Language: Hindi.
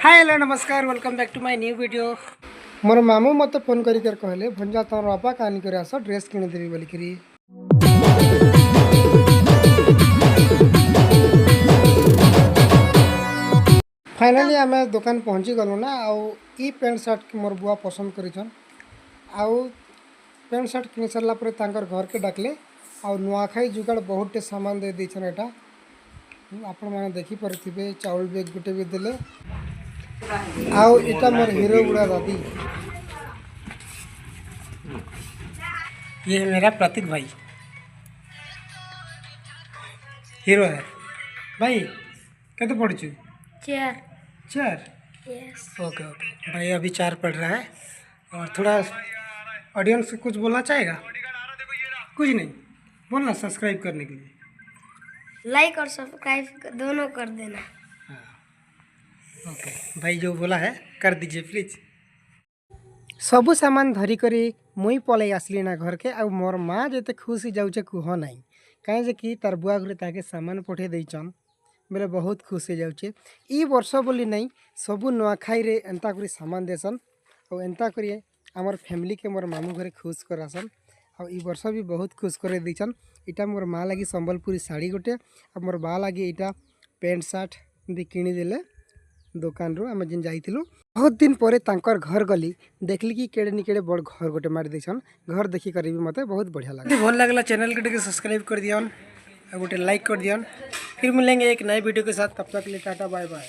हाय हेलो नमस्कार welcome back to my new video. मोर मामू मत फोन कर कहले भंजा तमर बापा कानी करे आस ड्रेस किन देबी बोलिकरी। फाइनली आम दुकान पहुँची गलु ना आउ ई पैंट शर्ट मोर बुआ पसंद करिछन आउ पैंट शर्ट किन सारा पर तांकर घर के डाकले आउ नुआखाई जुगाड़ बहुत सामान दे देछन। एटा आपण माने देखि परथिबे चावल बैग गुटे भी देले आओ इटा मोर हीरो गुड़ा दादी। ये है मेरा प्रतीक भाई, हीरो है भाई। कैसे पढ़ चु? चार। चार? यस। ओके ओके भाई अभी 4 पढ़ रहा है। और थोड़ा ऑडियंस से कुछ बोलना चाहेगा? कुछ नहीं बोलना, सब्सक्राइब करने के लिए लाइक और सब्सक्राइब दोनों कर देना। ओके भाई जो बोला है कर दीजिए प्लीज। सबू सामान धरी करी मुई पलई आसली ना घर के आ मोर माँ जिते खुश जाऊे कुह ना कहीं कि तार बुआ घरे ताके सामान पठे देचन बोले बहुत खुश हो जाऊे। ई वर्ष बोली नहीं सबू नुआखाई रे एंता करी सामान देसन और एंता करी आमर फैमिली के मोर मामू घरे खुश करासन और ई वर्ष भी बहुत खुश कर देचन। इटा मोर माँ लगी संबलपुरी साड़ी गोटे और मोर बा लगी इटा पैंट शर्ट भी किनीदेले दुकान रू आम जिन जाइलु। बहुत दिन पर तांकर घर गली देखली कि केड़े निकेड़े बड़ घर गोटे मार देछन। घर देखी कर भी मते बहुत बढ़िया लगा। भल लगला चैनल के सब्सक्राइब कर दियन और गोटे लाइक कर दियन। फिर मिलेंगे एक नए वीडियो के साथ, तब तक के लिए टाटा बाय बाय।